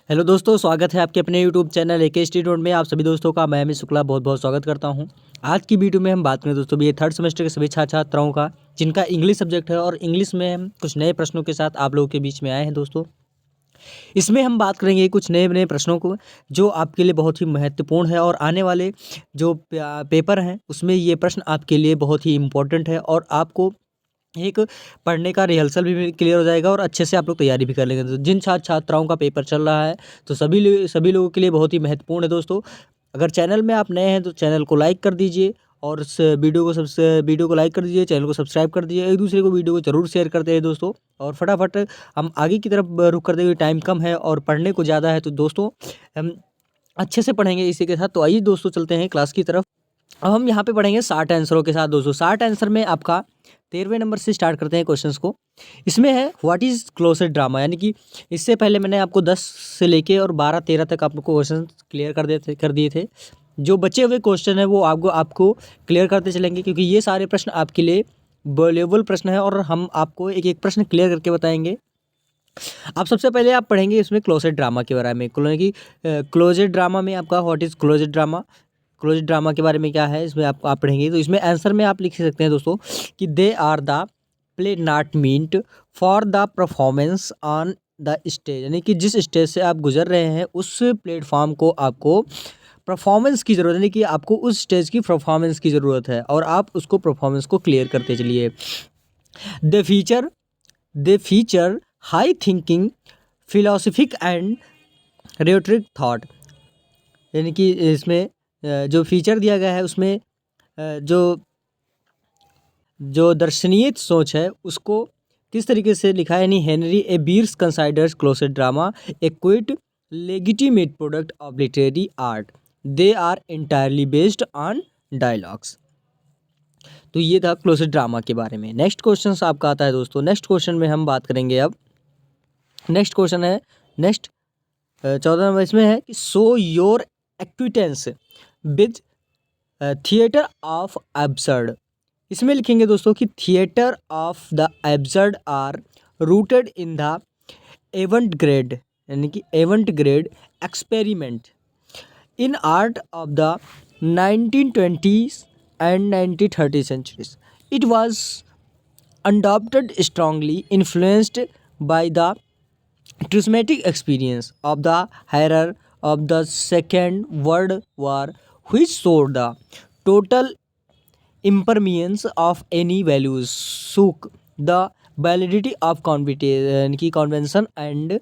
Hello दोस्तों, स्वागत है आपके अपने यूट्यूब चैनल एके स्टूडेंट में। आप सभी दोस्तों का मैं अमित शुक्ला बहुत बहुत स्वागत करता हूं। आज की वीडियो में हम बात करें दोस्तों, ये थर्ड सेमेस्टर के सभी छात्र छात्राओं का जिनका इंग्लिश सब्जेक्ट है, और इंग्लिश में हम कुछ नए प्रश्नों के साथ आप लोगों के बीच में आए हैं दोस्तों। इसमें हम बात करेंगे कुछ नए नए प्रश्नों को जो आपके लिए बहुत ही महत्वपूर्ण है, और आने वाले जो पेपर हैं उसमें ये प्रश्न आपके लिए बहुत ही इम्पोर्टेंट है, और आपको एक पढ़ने का रिहर्सल भी क्लियर हो जाएगा और अच्छे से आप लोग तैयारी भी कर लेंगे। तो जिन छात्र छात्राओं का पेपर चल रहा है तो सभी लोगों के लिए बहुत ही महत्वपूर्ण है दोस्तों। अगर चैनल में आप नए हैं तो चैनल को लाइक कर दीजिए, और इस वीडियो को लाइक कर दीजिए, चैनल को सब्सक्राइब कर दीजिए, एक दूसरे को वीडियो को जरूर शेयर करते हैं दोस्तों। और फटाफट हम आगे की तरफ रुख करते हुए, टाइम कम है और पढ़ने को ज़्यादा है तो दोस्तों हम अच्छे से पढ़ेंगे इसी के साथ। तो आइए दोस्तों चलते हैं क्लास की तरफ। अब हम यहाँ पे पढ़ेंगे 60 आंसरों के साथ दोस्तों। 60 आंसर में आपका 13वें नंबर से स्टार्ट करते हैं क्वेश्चंस को। इसमें है व्हाट इज़ क्लोसेट ड्रामा, यानी कि इससे पहले मैंने आपको 10 से लेके और 12-13 तक आपको क्वेश्चन क्लियर कर दिए थे। जो बचे हुए क्वेश्चन है वो आपको क्लियर करते चलेंगे, क्योंकि ये सारे प्रश्न आपके लिए वैल्यूएबल प्रश्न है, और हम आपको एक एक प्रश्न क्लियर करके बताएंगे। अब सबसे पहले आप पढ़ेंगे इसमें क्लोसेट ड्रामा के बारे में, कि क्लोजेट ड्रामा में आपका what is closet drama, closet drama के बारे में क्या है इसमें आप पढ़ेंगे। तो इसमें आंसर में आप लिख सकते हैं दोस्तों कि they are the play not meant for the performance on the stage, यानी कि जिस स्टेज से आप गुजर रहे हैं उस प्लेटफॉर्म को आपको परफॉर्मेंस की ज़रूरत है, यानी कि आपको उस स्टेज की परफॉर्मेंस की ज़रूरत है, और आप उसको परफॉर्मेंस को क्लियर करते चलिए। The feature the feature high thinking, philosophic and rhetoric thought, यानी कि इसमें जो फीचर दिया गया है उसमें जो दर्शनीय सोच है उसको किस तरीके से लिखा है, यानी Henry A Beers considers closet drama a quite legitimate product of literary art, they are entirely based on dialogues. तो ये था क्लोसेट ड्रामा के बारे में। नेक्स्ट क्वेश्चन आपका आता है दोस्तों। नेक्स्ट क्वेश्चन में हम बात करेंगे। अब नेक्स्ट क्वेश्चन है 14 नंबर इसमें है कि so your acquaintance with theatre of absurd. इसमें लिखेंगे दोस्तों कि theatre of the absurd are rooted in the avant garde, यानी कि avant garde experiment in art of the 1920s and 1930 centuries. It was undoubted strongly influenced by the traumatic experience of the horror of the Second World War, which showed the total impermanence of any values, shook the validity of convention and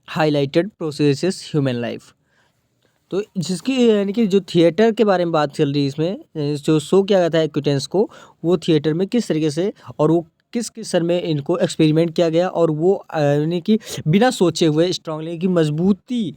highlighted processes human life। तो जिसकी यानी कि जो theatre के बारे में बात चल रही है इसमें, जो शो किया गया था एक्विटेंस को, वो थिएटर में किस तरीके से और वो किस किस सर में इनको एक्सपेरिमेंट किया गया, और वो यानी कि बिना सोचे हुए स्ट्रांगली की मजबूती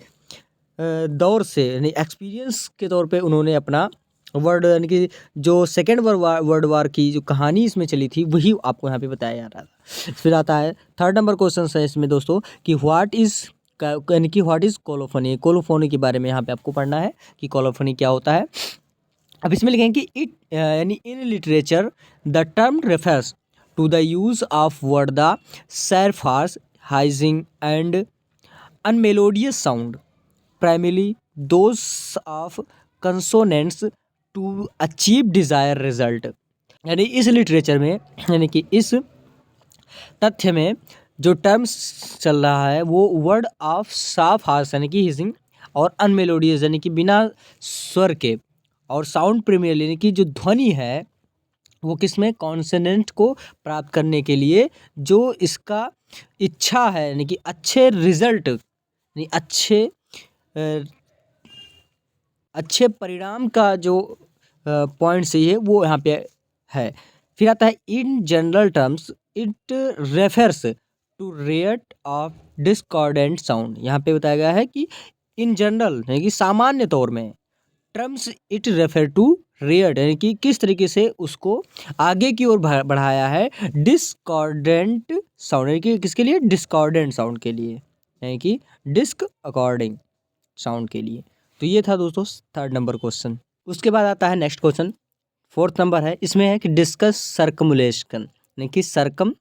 दौर से, यानी एक्सपीरियंस के तौर पे उन्होंने अपना वर्ड, यानी कि जो सेकेंड वर्ल्ड वार की जो कहानी इसमें चली थी वही आपको यहाँ पे बताया जा रहा था। फिर आता है थर्ड नंबर क्वेश्चन है इसमें दोस्तों कि व्हाट इज़, यानी कि व्हाट इज़ कोलोफोनी। कोलोफोनी के बारे में यहाँ पे आपको पढ़ना है कि कोलोफोनी क्या होता है। अब इसमें लिखेंगे कि इट, यानी in literature the term refers to the use of word the सरफास हाइजिंग and unmelodious sound, primarily those of consonants to achieve desire result. यानी इस लिटरेचर में, यानी कि इस तथ्य में जो टर्म्स चल रहा है वो वर्ड ऑफ साफ हार्स, यानी कि हिजिंग, और अनमेलोडियस, यानी कि बिना स्वर के, और साउंड प्रीमियर, यानी कि जो ध्वनि है वो किसमें, कॉन्सोनेंट को प्राप्त करने के लिए जो इसका इच्छा है, यानी कि अच्छे रिजल्ट, यानी अच्छे परिणाम का जो पॉइंट सही है वो यहाँ पे है। फिर आता है in general terms it refers to rate of discordant sound. यहाँ पे बताया गया है कि इन जनरल, यानी कि सामान्य तौर में, terms it refer to rate, यानी कि किस तरीके से उसको आगे की ओर बढ़ाया है, डिस्कॉर्डेंट साउंड, यानी कि किसके लिए, डिस्कॉर्डेंट साउंड के लिए, यानी कि डिस्क अकॉर्डिंग साउंड के लिए। तो ये था दोस्तों थर्ड नंबर क्वेश्चन। उसके बाद आता है नेक्स्ट क्वेश्चन, फोर्थ नंबर है। इसमें है कि डिस्कस सर्कमुलेशन, यानी कि सर्कम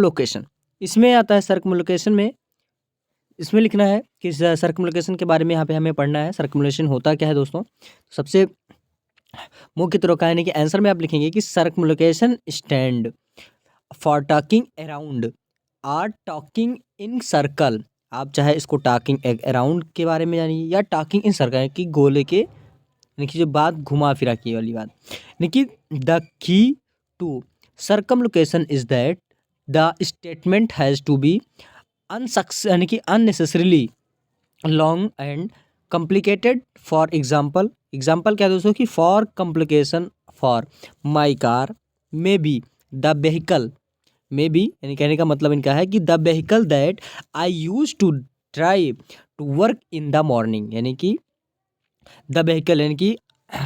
लोकेशन। इसमें आता है सर्कमुलेशन में इसमें लिखना है कि सर्कमलोकेशन के बारे में यहाँ पे हमें पढ़ना है। सर्कमलोकेशन होता क्या है दोस्तों? सबसे मुख्य तौर का यानी कि आंसर में आप लिखेंगे कि circumlocution stand for talking around or talking in circle. आप चाहे इसको टॉकिंग अराउंड के बारे में जानिए या टॉकिंग इन सर्कल कि गोले के यानी कि जो बात घुमा फिरा की वाली बात। यानी कि the key to circumlocution is that the statement has to be यानी कि unnecessarily long and complicated. For example, example क्या है दोस्तों कि for complication for my car may be the vehicle may be यानी कहने का मतलब इनका है कि the vehicle that I use to drive to work in the morning. यानी कि द व्हीकल यानी कि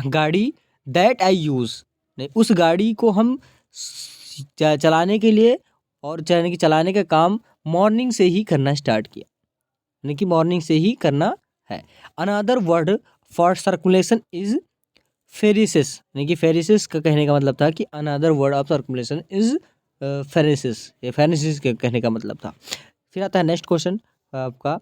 गाड़ी दैट आई यूज़ नहीं, उस गाड़ी को हम चलाने के लिए और यानी कि चलाने का काम मॉर्निंग से ही करना स्टार्ट किया, यानी कि मॉर्निंग से ही करना है। Another word for circulation is periphrasis. यानी कि फेरिसिस का कहने का मतलब था कि another word of circulation is periphrasis. ये फेरिसिस के कहने का मतलब था। फिर आता है नेक्स्ट क्वेश्चन आपका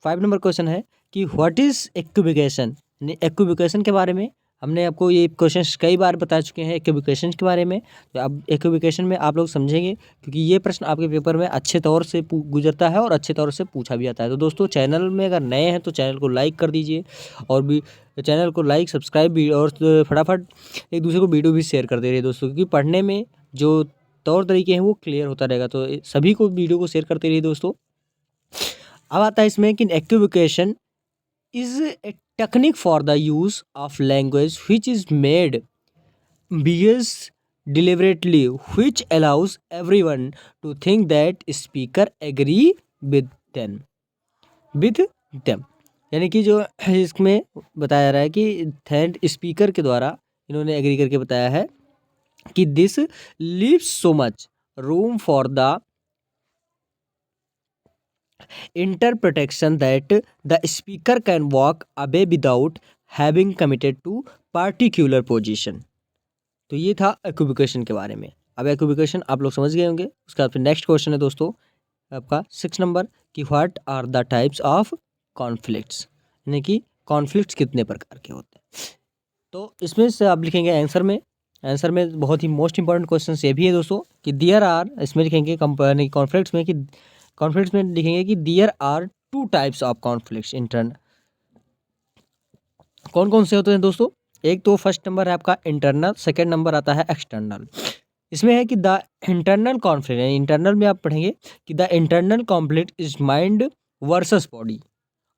5 नंबर क्वेश्चन है कि व्हाट इज इक्विवेकेशन। यानी इक्विवेकेशन के बारे में हमने आपको ये क्वेश्चन कई बार बता चुके हैं इक्विवेकेशन के बारे में। तो अब इक्विवेकेशन में आप लोग समझेंगे क्योंकि ये प्रश्न आपके पेपर में अच्छे तौर से गुजरता है और अच्छे तौर से पूछा भी जाता है। तो दोस्तों चैनल में अगर नए हैं तो चैनल को लाइक कर दीजिए और भी चैनल को लाइक सब्सक्राइब भी और फटाफट एक दूसरे को वीडियो भी शेयर कर दे रहे दोस्तों, क्योंकि पढ़ने में जो तौर तरीके हैं वो क्लियर होता रहेगा। तो सभी को वीडियो को शेयर करते रहिए दोस्तों। अब आता है इसमें कि equivocation is a technique for the use of language which is made बियर्स deliberately which allows everyone to think that speaker agree with them। यानी कि जो इसमें बताया जा रहा है कि थर्ड स्पीकर के द्वारा इन्होंने एग्री करके बताया है कि this leaves so much room for the interpretation that the speaker can walk away without having committed to particular position। तो ये था इक्विवेकेशन के बारे में। अब इक्विवेकेशन आप लोग समझ गए होंगे। उसके बाद फिर नेक्स्ट क्वेश्चन है दोस्तों आपका 6 नंबर कि what are the types of conflicts. यानी कि कॉन्फ्लिक्ट्स कितने प्रकार के होते हैं। तो इसमें से आप लिखेंगे आंसर में बहुत ही मोस्ट इंपॉर्टेंट क्वेश्चन ये भी है दोस्तों कि देयर आर, इसमें लिखेंगे कॉन्फ्लिक्ट्स में कि कॉन्फ्लिक्ट्स में लिखेंगे कि there are 2 types of conflicts internal. कौन कौन से होते हैं दोस्तों? एक तो फर्स्ट नंबर है आपका इंटरनल, सेकंड नंबर आता है एक्सटर्नल। इसमें है कि द इंटरनल कॉन्फ्लिक्ट, इंटरनल में आप पढ़ेंगे कि the internal conflict is mind versus body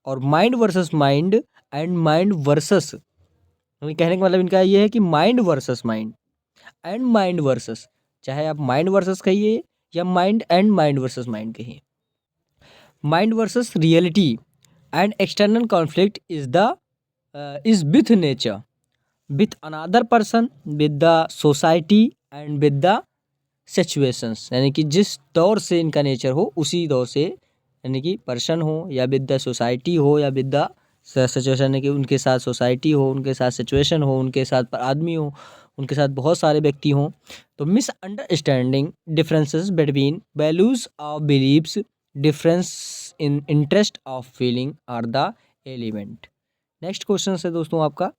और mind versus mind and mind versus. कहने का मतलब इनका ये है कि mind versus mind and mind versus, चाहे आप माइंड वर्सेस कहिए या mind and mind versus mind कहिए। Mind versus reality and external conflict is with nature, with another person, with the society and with the situations. यानी कि जिस दौर से इनका नेचर हो उसी दौर से, यानी कि पर्सन हो या विद द सोसाइटी हो या विद द सिचुएशन, यानी कि उनके साथ सोसाइटी हो, उनके साथ सिचुएशन हो, उनके साथ आदमी हो, उनके साथ बहुत सारे व्यक्ति हों। तो misunderstanding differences between values of believes, difference in interest of feeling are the element. Next question है दोस्तों आपका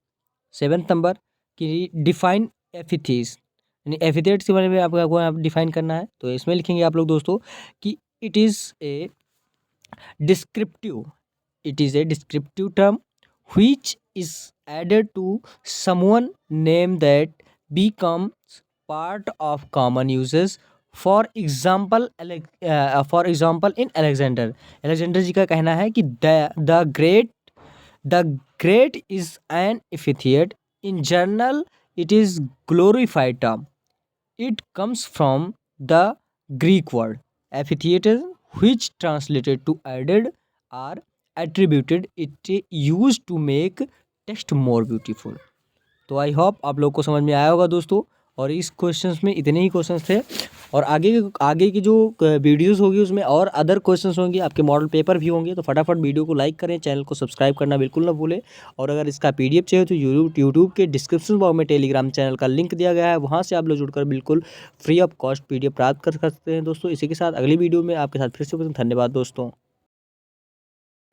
7th नंबर कि डिफाइन एपिथेट्स। यानी एपिथेट्स के बारे में आपको डिफाइन करना है। तो इसमें लिखेंगे आप लोग दोस्तों कि it is a descriptive term which is added to someone name that becomes part of common uses। For example in Alexander ji का कहना है कि the great is an epithet. In general it is glorified term. It comes from the Greek word epithetos which translated to added are attributed it used to make text more beautiful। तो I hope आप लोग को समझ में आया होगा दोस्तों। और इस क्वेश्चंस में इतने ही क्वेश्चंस थे और आगे की जो वीडियोस होगी उसमें और अदर क्वेश्चंस होंगे, आपके मॉडल पेपर भी होंगे। तो फटाफट वीडियो को लाइक करें, चैनल को सब्सक्राइब करना बिल्कुल ना भूलें। और अगर इसका PDF चाहिए तो यूट्यूब के डिस्क्रिप्शन बॉक्स में टेलीग्राम चैनल का लिंक दिया गया है, वहाँ से आप लोग जुड़कर बिल्कुल फ्री ऑफ कॉस्ट PDF प्राप्त कर सकते हैं दोस्तों। इसी के साथ अगली वीडियो में आपके साथ फिर से धन्यवाद दोस्तों।